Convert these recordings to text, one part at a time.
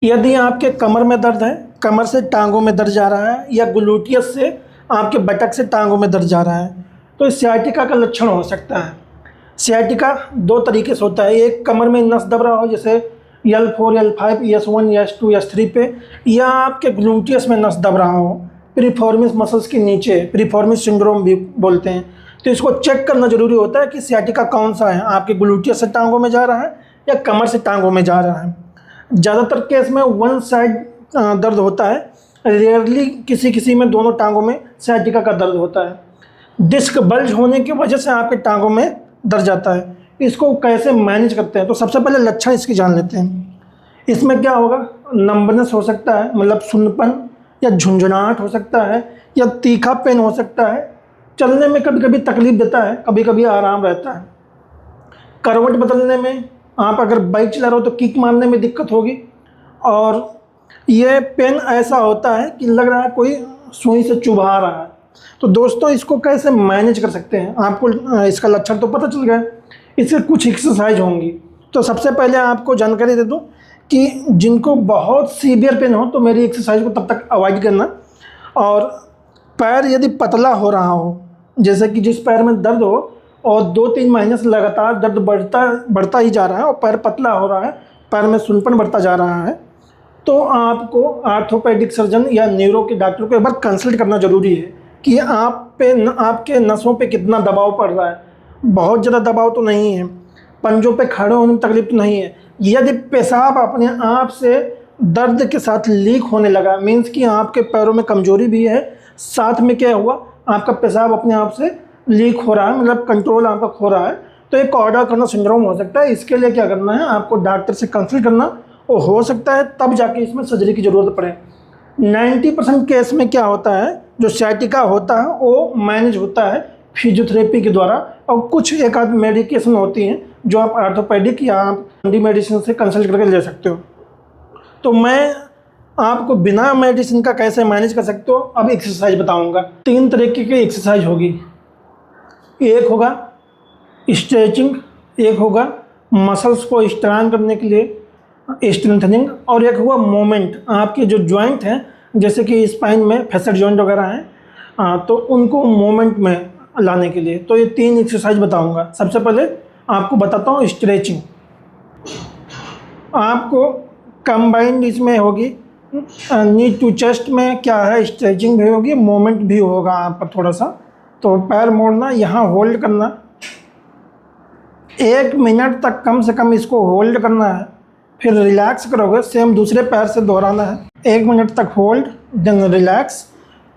यदि आपके कमर में दर्द है, कमर से टांगों में दर्द जा रहा है या ग्लूटियस से आपके बटक से टांगों में दर्द जा रहा है तो इस सियाटिका का लक्षण हो सकता है। सियाटिका दो तरीके से होता है, एक कमर में नस दब रहा हो जैसे L4, L5, S1, S2, S3 पे, या आपके ग्लूटियस में नस दब रहा हो पिरिफॉर्मिस मसल्स के नीचे, पिरिफॉर्मिस सिंड्रोम भी बोलते हैं। तो इसको चेक करना जरूरी होता है कि सियाटिका कौन सा है, आपके ग्लूटियस से टांगों में जा रहा है या कमर से टांगों में जा रहा है। ज़्यादातर केस में वन साइड दर्द होता है, रेयरली किसी किसी में दोनों टांगों में सियाटिका का दर्द होता है। डिस्क बल्ज होने की वजह से आपके टांगों में दर्द जाता है। इसको कैसे मैनेज करते हैं, तो सबसे पहले लक्षण इसकी जान लेते हैं। इसमें क्या होगा, नंबनेस हो सकता है, मतलब सुन्नपन या झुंझुनाहट हो सकता है, या तीखा पेन हो सकता है। चलने में कभी कभी तकलीफ देता है, कभी कभी आराम रहता है। करवट बदलने में, आप अगर बाइक चला रहे हो तो किक मारने में दिक्कत होगी। और ये पेन ऐसा होता है कि लग रहा है कोई सुई से चुभा रहा है। तो दोस्तों इसको कैसे मैनेज कर सकते हैं, आपको इसका लक्षण तो पता चल गया। इससे कुछ एक्सरसाइज होंगी। तो सबसे पहले आपको जानकारी दे दूं कि जिनको बहुत सीवियर पेन हो तो मेरी एक्सरसाइज को तब तक अवॉइड करना। और पैर यदि पतला हो रहा हो, जैसे कि जिस पैर में दर्द हो और 2-3 महीने से लगातार दर्द बढ़ता ही जा रहा है और पैर पतला हो रहा है, पैर में सुन्नपन बढ़ता जा रहा है, तो आपको आर्थोपेडिक सर्जन या न्यूरो के डॉक्टर को एक बार कंसल्ट करना ज़रूरी है कि आपके नसों पे कितना दबाव पड़ रहा है। बहुत ज़्यादा दबाव तो नहीं है, पंजों पे खड़े होने में तकलीफ तो नहीं है। यदि पेशाब अपने आप से दर्द के साथ लीक होने लगा, मीन्स कि आपके पैरों में कमजोरी भी है, साथ में क्या हुआ, आपका पेशाब अपने आप से लीक हो रहा है, मतलब कंट्रोल आपका खो रहा है, तो एक कॉर्डा कर्नल सिंड्रोम हो सकता है। इसके लिए क्या करना है, आपको डॉक्टर से कंसल्ट करना, और हो सकता है तब जाके इसमें सर्जरी की ज़रूरत पड़े। 90% केस में क्या होता है, जो सियाटिका होता है वो मैनेज होता है फिजियोथेरेपी के द्वारा, और कुछ एक आध मेडिकेशन होती हैं जो आप आर्थोपेडिक या आप डी मेडिसिन से कंसल्ट करके ले सकते हो। तो मैं आपको बिना मेडिसिन का कैसे मैनेज कर सकते हो अब एक्सरसाइज बताऊंगा। 3 तरीके की एक्सरसाइज होगी। एक होगा स्ट्रेचिंग, एक होगा मसल्स को स्ट्रेंथ करने के लिए स्ट्रेंथनिंग, और एक हुआ मोमेंट, आपके जो जॉइंट हैं जैसे कि स्पाइन में फैसेट जॉइंट वगैरह हैं, तो उनको मोमेंट में लाने के लिए। तो ये 3 एक्सरसाइज बताऊंगा। सबसे पहले आपको बताता हूँ स्ट्रेचिंग। आपको कंबाइंड इसमें होगी, नी टू चेस्ट में क्या है, स्ट्रेचिंग भी होगी, मोमेंट भी होगा आपका थोड़ा सा। तो पैर मोड़ना, यहाँ होल्ड करना, 1 मिनट तक कम से कम इसको होल्ड करना है, फिर रिलैक्स करोगे, सेम दूसरे पैर से दोहराना है, 1 मिनट तक होल्ड देन रिलैक्स,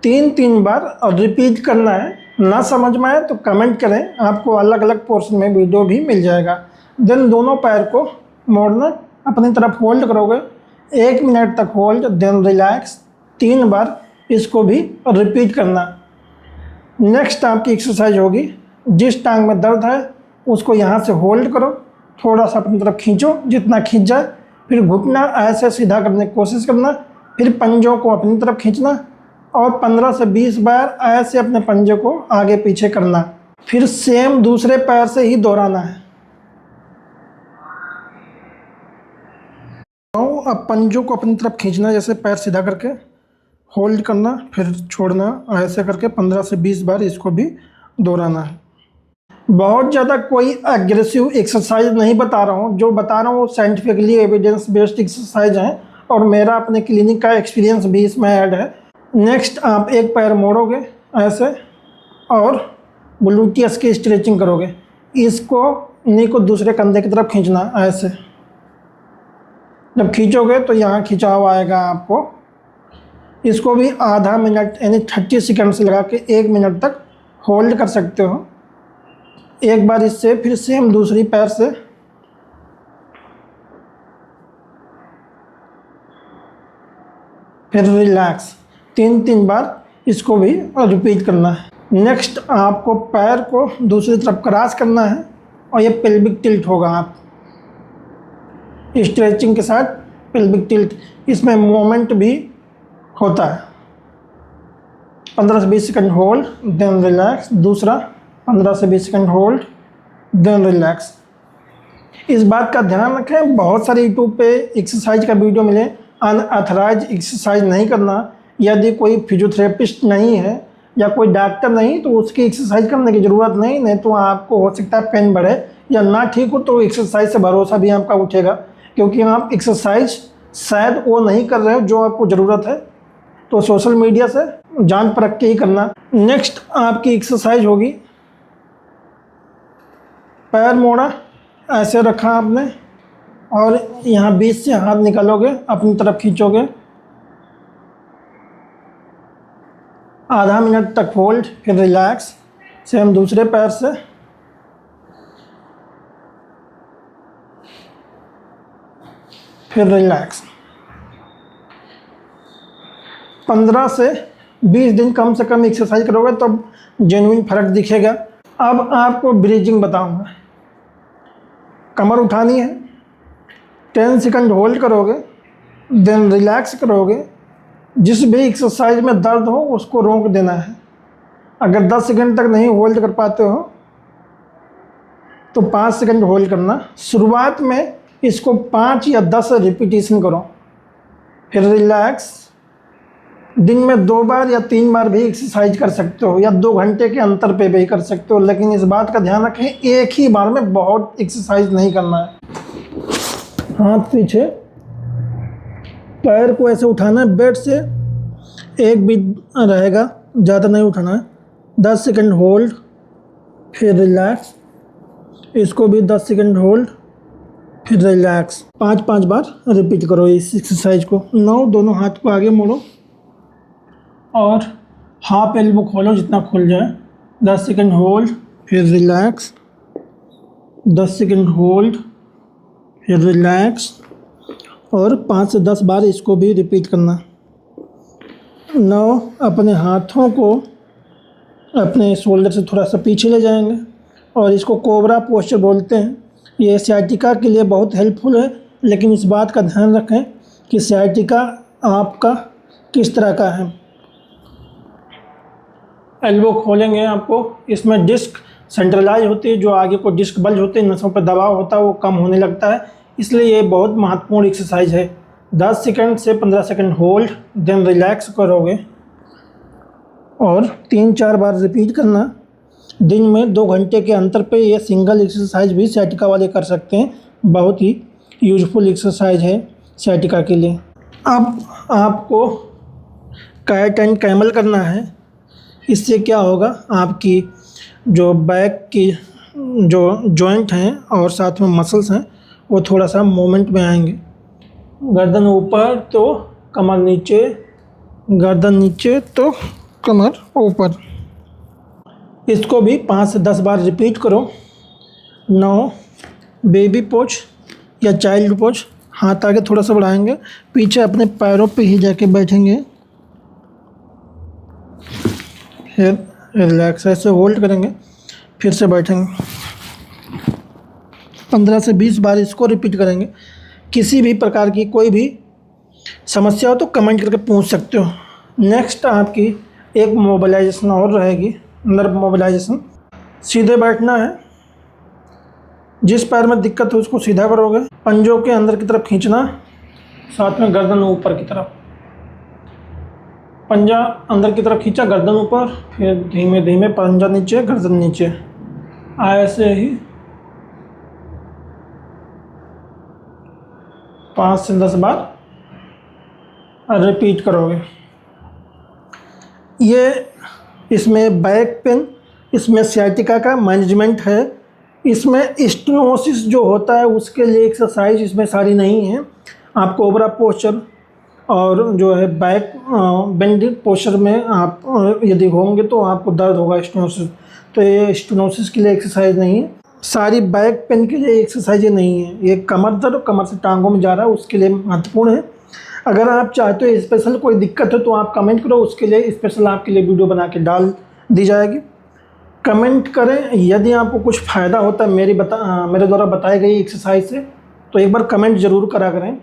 3 बार और रिपीट करना है। ना समझ में आए तो कमेंट करें, आपको अलग अलग पोर्शन में वीडियो भी मिल जाएगा। देन दोनों पैर को मोड़ना, अपनी तरफ होल्ड करोगे, 1 मिनट तक होल्ड देन रिलैक्स, 3 बार इसको भी रिपीट करना। नेक्स्ट आपकी एक्सरसाइज होगी, जिस टांग में दर्द है उसको यहाँ से होल्ड करो, थोड़ा सा अपनी तरफ खींचो, जितना खींच जाए, फिर घुटना ऐसे सीधा करने की कोशिश करना, फिर पंजों को अपनी तरफ खींचना और 15 से 20 बार ऐसे अपने पंजे को आगे पीछे करना। फिर सेम दूसरे पैर से ही दोहराना है। अब पंजों को अपनी तरफ खींचना, जैसे पैर सीधा करके होल्ड करना, फिर छोड़ना, ऐसे करके 15 से 20 बार इसको भी दोहराना है। बहुत ज़्यादा कोई एग्रेसिव एक्सरसाइज नहीं बता रहा हूँ, जो बता रहा हूँ साइंटिफिकली एविडेंस बेस्ड एक्सरसाइज हैं, और मेरा अपने क्लिनिक का एक्सपीरियंस भी इसमें ऐड है। नेक्स्ट आप एक पैर मोड़ोगे ऐसे और ग्लूटियस की स्ट्रेचिंग करोगे, इसको नी को दूसरे कंधे की तरफ खींचना ऐसे। जब खींचोगे तो यहाँ खिंचाव आएगा आपको, इसको भी आधा मिनट यानी 30 सेकंड से लगा के 1 मिनट तक होल्ड कर सकते हो। एक बार इससे, फिर सेम दूसरी पैर से, फिर रिलैक्स, 3 बार इसको भी रिपीट करना है। नेक्स्ट आपको पैर को दूसरी तरफ क्रॉस करना है और ये पेल्विक टिल्ट होगा। आप स्ट्रेचिंग के साथ पेल्विक टिल्ट, इसमें मोमेंट भी होता है। 15 से 20 सेकंड होल्ड देन रिलैक्स, दूसरा 15 से 20 सेकंड होल्ड देन रिलैक्स। इस बात का ध्यान रखें, बहुत सारे यूट्यूब पे एक्सरसाइज का वीडियो मिले, अनऑथराइज एक्सरसाइज नहीं करना। यदि कोई फिजियोथेरेपिस्ट नहीं है या कोई डॉक्टर नहीं तो उसकी एक्सरसाइज करने की ज़रूरत नहीं तो आपको हो सकता है पेन बढ़े या ना ठीक हो तो एक्सरसाइज से भरोसा भी आपका उठेगा, क्योंकि आप एक्सरसाइज शायद वो नहीं कर रहे हो जो आपको ज़रूरत है। तो सोशल मीडिया से जान परख के ही करना। नेक्स्ट आपकी एक्सरसाइज होगी, पैर मोड़ा, ऐसे रखा आपने और यहाँ बीच से हाथ निकालोगे, अपनी तरफ खींचोगे, आधा मिनट तक होल्ड, फिर रिलैक्स। सेम दूसरे पैर से, फिर रिलैक्स। 15 से 20 दिन कम से कम एक्सरसाइज करोगे तब जेन्युइन फ़र्क दिखेगा। अब आपको ब्रीजिंग बताऊंगा। कमर उठानी है, 10 सेकंड होल्ड करोगे, देन रिलैक्स करोगे। जिस भी एक्सरसाइज में दर्द हो उसको रोक देना है। अगर 10 सेकंड तक नहीं होल्ड कर पाते हो तो 5 सेकंड होल्ड करना। शुरुआत में इसको 5 या 10 रिपीटेशन करो, फिर रिलैक्स। दिन में 2 बार या 3 बार भी एक्सरसाइज कर सकते हो या 2 घंटे के अंतर पे भी कर सकते हो, लेकिन इस बात का ध्यान रखें एक ही बार में बहुत एक्सरसाइज नहीं करना है। हाथ पीछे, पैर को ऐसे उठाना है, बेड से एक भी रहेगा, ज़्यादा नहीं उठाना है। 10 सेकंड होल्ड, फिर रिलैक्स। इसको भी 10 सेकंड होल्ड, फिर रिलैक्स। 5-5 बार रिपीट करो इस एक्सरसाइज को। 9 दोनों हाथ को आगे मोड़ो और हाफ एल्बो खोलो जितना खुल जाए। 10 सेकंड होल्ड, फिर रिलैक्स। 10 सेकंड होल्ड, फिर रिलैक्स और 5 से 10 बार इसको भी रिपीट करना। 9 अपने हाथों को अपने शोल्डर से थोड़ा सा पीछे ले जाएंगे और इसको कोबरा पोस्चर बोलते हैं। ये साइटिका के लिए बहुत हेल्पफुल है, लेकिन इस बात का ध्यान रखें कि साइटिका आपका किस तरह का है। एल्बो खोलेंगे आपको, इसमें डिस्क सेंट्रलाइज होती है, जो आगे को डिस्क बल्ज होते हैं, नसों पर दबाव होता है वो कम होने लगता है, इसलिए ये बहुत महत्वपूर्ण एक्सरसाइज है। 10 सेकंड से 15 सेकंड होल्ड, देन रिलैक्स करोगे और 3-4 बार रिपीट करना। दिन में 2 घंटे के अंतर पे ये सिंगल एक्सरसाइज भी साइटिका वाले कर सकते हैं। बहुत ही यूजफुल एक्सरसाइज है साइटिका के लिए। अब आपको कैट एंड कैमल करना है। इससे क्या होगा, आपकी जो बैक की जो जॉइंट हैं और साथ में मसल्स हैं वो थोड़ा सा मूवमेंट में आएंगे। गर्दन ऊपर तो कमर नीचे, गर्दन नीचे तो कमर ऊपर। इसको भी 5 से 10 बार रिपीट करो। 9 बेबी पोज या चाइल्ड पोज, हाथ आगे थोड़ा सा बढ़ाएंगे, पीछे अपने पैरों पे ही जाके बैठेंगे, फिर रिलैक्स ऐसे होल्ड करेंगे, फिर से बैठेंगे। 15 से 20 बार इसको रिपीट करेंगे। किसी भी प्रकार की कोई भी समस्या हो तो कमेंट करके पूछ सकते हो। नेक्स्ट आपकी एक मोबिलाइजेशन और रहेगी, नर्व मोबिलाइजेशन। सीधे बैठना है, जिस पैर में दिक्कत हो उसको सीधा करोगे, पंजों के अंदर की तरफ खींचना, साथ में गर्दन ऊपर की तरफ। पंजा अंदर की तरफ खींचा, गर्दन ऊपर, फिर धीमे धीमे पंजा नीचे, गर्दन नीचे, ऐसे ही 5 से 10 बार रिपीट करोगे। ये इसमें बैक पेन, इसमें साइटिका का मैनेजमेंट है। इसमें स्टेनोसिस जो होता है उसके लिए एक्सरसाइज इसमें सारी नहीं है। आप कोबरा पोस्चर और जो है बैक बेंडिंग पोस्चर में आप यदि होंगे तो आपको दर्द होगा स्टेनोसिस, तो ये स्टेनोसिस के लिए एक्सरसाइज नहीं है। सारी बैक पेन के लिए एक्सरसाइज नहीं है। ये कमर दर्द, कमर से टांगों में जा रहा है उसके लिए महत्वपूर्ण है। अगर आप चाहते हो स्पेशल कोई दिक्कत हो तो आप कमेंट करो, उसके लिए स्पेशल आपके लिए वीडियो बना के डाल दी जाएगी। कमेंट करें, यदि आपको कुछ फ़ायदा होता है मेरे द्वारा बताई गई एक्सरसाइज से तो एक बार कमेंट ज़रूर करा करें।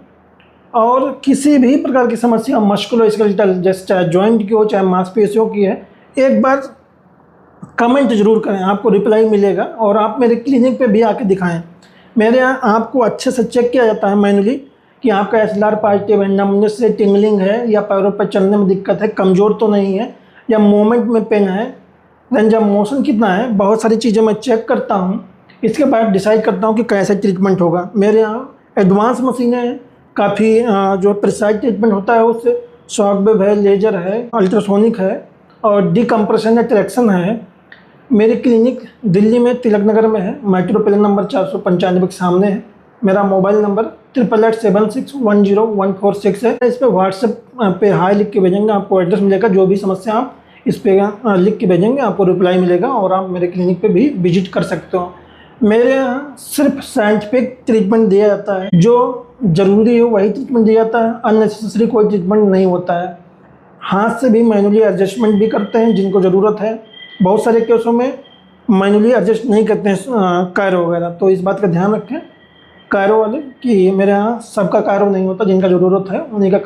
और किसी भी प्रकार की समस्या मस्कुलोस्केलेटल, जैसे चाहे जॉइंट की हो चाहे मांसपेशियों की है, एक बार कमेंट ज़रूर करें, आपको रिप्लाई मिलेगा। और आप मेरे क्लिनिक पे भी आके दिखाएं। मेरे यहाँ आपको अच्छे से चेक किया जाता है मैनुअली कि आपका SLR पॉजिटिव है, नमनेस से टिंगलिंग है या पैरों पर चलने में दिक्कत है, कमज़ोर तो नहीं है या मूवमेंट में पेन है, रेंज ऑफ मोशन कितना है, बहुत सारी चीज़ें मैं चेक करता हूँ। इसके बाद डिसाइड करता हूँ कि कैसे ट्रीटमेंट होगा। मेरे यहाँ एडवांस मशीनें हैं, काफ़ी जो प्रिसाइज ट्रीटमेंट होता है उससे शॉक वेव है, लेजर है, अल्ट्रासोनिक है और डिकम्प्रेशन या ट्रैक्शन है। मेरी क्लिनिक दिल्ली में तिलक नगर में है, मेट्रो प्लेन नंबर 495 के सामने है। मेरा मोबाइल नंबर 8887610146 है। इस पर व्हाट्सएप पे हाई लिख के भेजेंगे, आपको एड्रेस मिलेगा। जो भी समस्या आप इस पर लिख के भेजेंगे, आपको रिप्लाई मिलेगा और आप मेरे क्लिनिक पे भी विजिट कर सकते हो। मेरे यहाँ सिर्फ साइंटिफिक ट्रीटमेंट दिया जाता है, जो ज़रूरी हो वही ट्रीटमेंट दिया जाता है, अननेसेसरी कोई ट्रीटमेंट नहीं होता है। हाथ से भी मैनुअली एडजस्टमेंट भी करते हैं जिनको ज़रूरत है। बहुत सारे केसों में मैनुअली एडजस्ट नहीं करते हैं कायरो वगैरह, तो इस बात का ध्यान रखें कायरो वाले कि मेरे यहाँ सबका कायरो नहीं होता, जिनका ज़रूरत है उन्हीं का